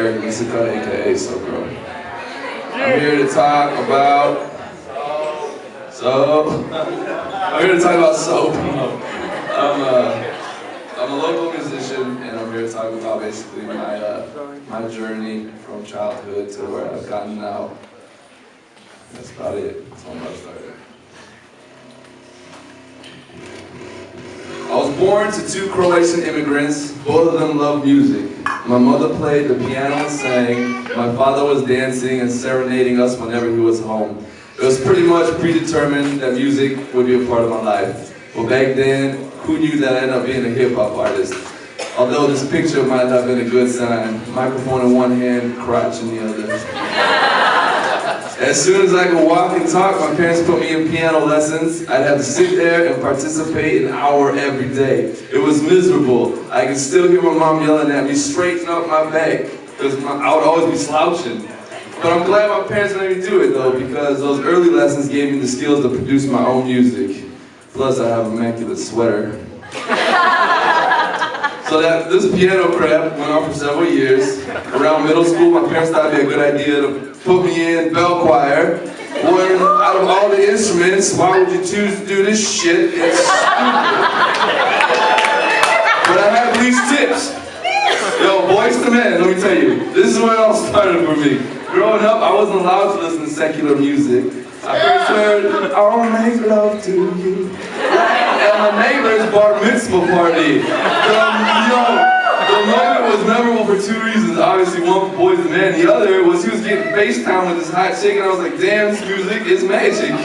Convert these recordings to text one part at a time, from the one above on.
Eric Lisica AKA soCro. I'm here to talk about soap. I'm a local musician, and I'm here to talk about basically my journey from childhood to where I've gotten now. That's about it. That's all I'm about to start. I was born to two Croatian immigrants. Both of them loved music. My mother played the piano and sang. My father was dancing and serenading us whenever he was home. It was pretty much predetermined that music would be a part of my life. But back then, who knew that I'd end up being a hip-hop artist? Although this picture might not have been a good sign. Microphone in one hand, crotch in the other. As soon as I could walk and talk, my parents put me in piano lessons. I'd have to sit there and participate an hour every day. It was miserable. I can still hear my mom yelling at me, straighten up my back, because I would always be slouching. But I'm glad my parents let me do it though, because those early lessons gave me the skills to produce my own music. Plus I have an immaculate sweater. So this piano crap went on for several years. Around middle school, my parents thought it'd be a good idea to put me in bell choir. When out of all the instruments, why would you choose to do this shit? It's stupid. But I have these tips. Yo, boys to men, let me tell you, this is where it all started for me. Growing up, I wasn't allowed to listen to secular music. I first heard, I'll make love to you, at my neighbor's bar mitzvah party. The moment was memorable for two reasons. Obviously, one for boys and men. The other was he was getting FaceTime with this hot chick, and I was like, damn, this music is magic. In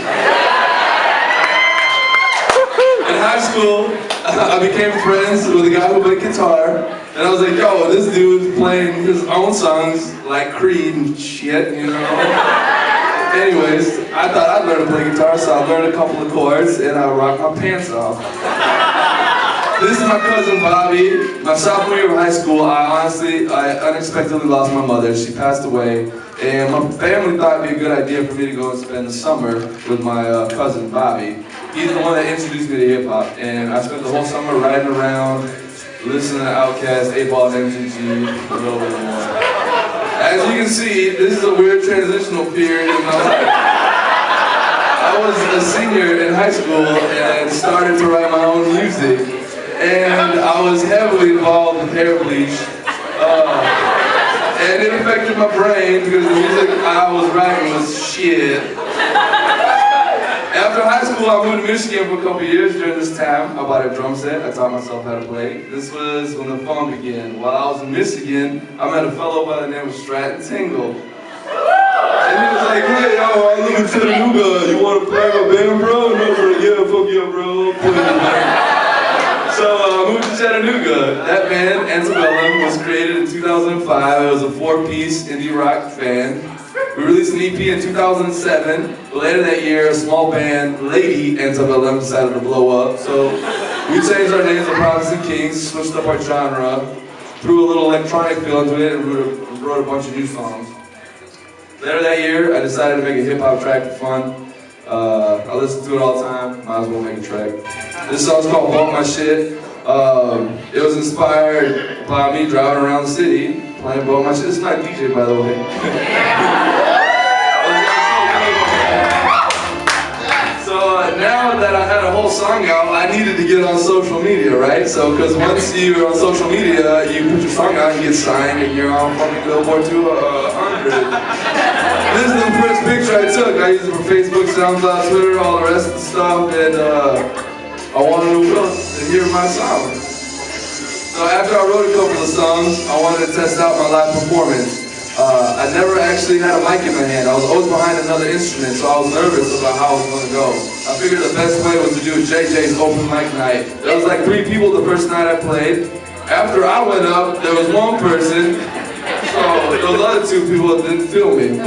high school, I became friends with a guy who played guitar, and I was like, yo, this dude's playing his own songs like Creed and shit, you know? Anyways, I thought I'd learn to play guitar, so I learned a couple of chords, and I rocked my pants off. This is my cousin Bobby. My sophomore year of high school, I unexpectedly lost my mother. She passed away, and my family thought it'd be a good idea for me to go and spend the summer with my cousin Bobby. He's the one that introduced me to hip hop, and I spent the whole summer riding around, listening to Outkast, 8-Ball, and MGG, a little bit more. As you can see, this is a weird transitional period in my life. I was a senior in high school and started to write my own music. And I was heavily involved with hair bleach. And it affected my brain because the music I was writing was shit. After high school, I moved to Michigan for a couple years. During this time, I bought a drum set. I taught myself how to play. This was when the fun began. While I was in Michigan, I met a fellow by the name of Stratton Tingle. And he was like, hey, yo, I live in Chattanooga. You want to play my band, bro? And I was like, yeah, fuck yeah, bro. So I moved to Chattanooga. That band, Antebellum, was created in 2005. It was a 4-piece indie rock band. We released an EP in 2007. But later that year, a small band, Lady Antebellum, decided to blow up. So we changed our names to Protestant Kings, switched up our genre, threw a little electronic feel into it, and wrote a bunch of new songs. Later that year, I decided to make a hip-hop track for fun. I listen to it all the time, might as well make a track. This song's called Bump My Shit. It was inspired by me driving around the city, playing Bump My Shit. This is my DJ, by the way. Now that I had a whole song out, I needed to get on social media, right? So, because once you're on social media, you put your song out, you get signed, and you're on fucking Billboard 200. This is the first picture I took. I used it for Facebook, SoundCloud, Twitter, all the rest of the stuff, and I wanted to hear my songs. So after I wrote a couple of songs, I wanted to test out my live performance. I never actually had a mic in my hand. I was always behind another instrument, so I was nervous about how it was going to go. I figured the best way was to do JJ's open mic night. There was like 3 people the first night I played. After I went up, there was 1 person, so those other 2 people didn't feel me.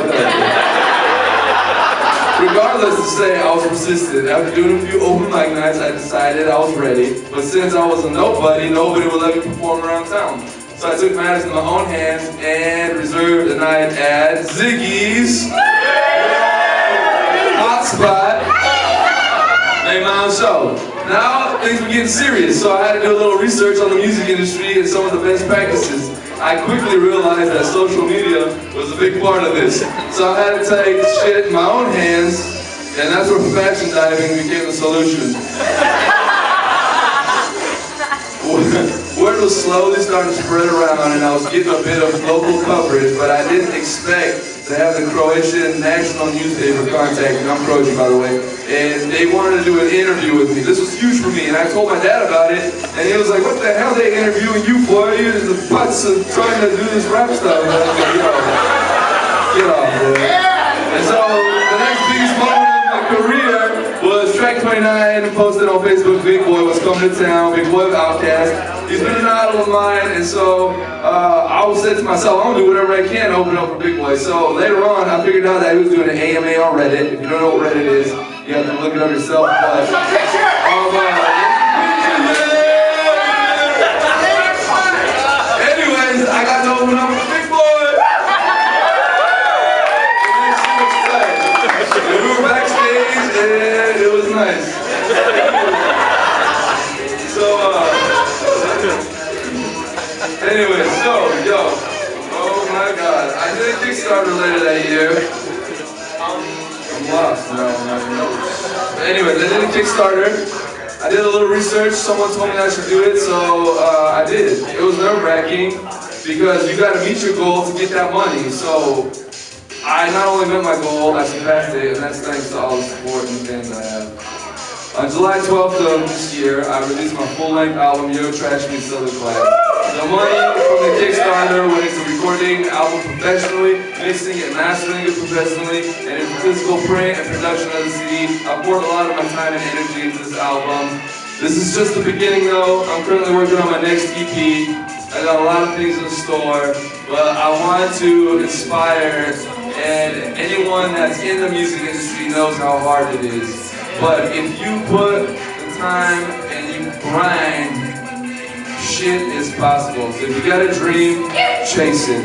Regardless to say, I was persistent. After doing a few open mic nights, I decided I was ready. But since I was a nobody, nobody would let me perform around town. So I took matters in my own hands and reserved a night at Ziggy's Hotspot. Made my own show. Now things were getting serious, so I had to do a little research on the music industry and some of the best practices. I quickly realized that social media was a big part of this. So I had to take shit in my own hands, and that's where fashion diving became the solution. Word was slowly starting to spread around, and I was getting a bit of local coverage, but I didn't expect to have the Croatian national newspaper contact me. I'm Croatian, by the way, and they wanted to do an interview with me. This was huge for me, and I told my dad about it, and he was like, "What the hell are they interviewing you for? You're the putz of trying to do this rap stuff." And I was like, get off, boy. And so the next biggest moment of my career was track 29 posted on Facebook. Big Boy was coming to town. Big Boy of Outkast. He's been an idol of mine, and so I always said to myself, I'm gonna do whatever I can to open up for Big Boy. So later on, I figured out that he was doing an AMA on Reddit. If you don't know what Reddit is, you have to look it up yourself. But, anyways, I got to open up for Big Boy. And we were backstage, and it was nice. Anyway, so, oh my God, I did a Kickstarter later that year. I'm lost now in my notes. Anyways, I did a Kickstarter. I did a little research. Someone told me I should do it, so I did. It was nerve-wracking because you got to meet your goal to get that money. So I not only met my goal, I surpassed it, and that's thanks to all the support and fans I have. On July 12th of this year, I released my full-length album, Yo Trash Me Still the Class. The money from the Kickstarter went into recording the album professionally, mixing and mastering it professionally, and in physical print and production of the CD. I poured a lot of my time and energy into this album. This is just the beginning though. I'm currently working on my next EP. I got a lot of things in store, but I wanted to inspire, and anyone that's in the music industry knows how hard it is. But if you put the time and you grind, shit is possible. So if you got a dream, chase it.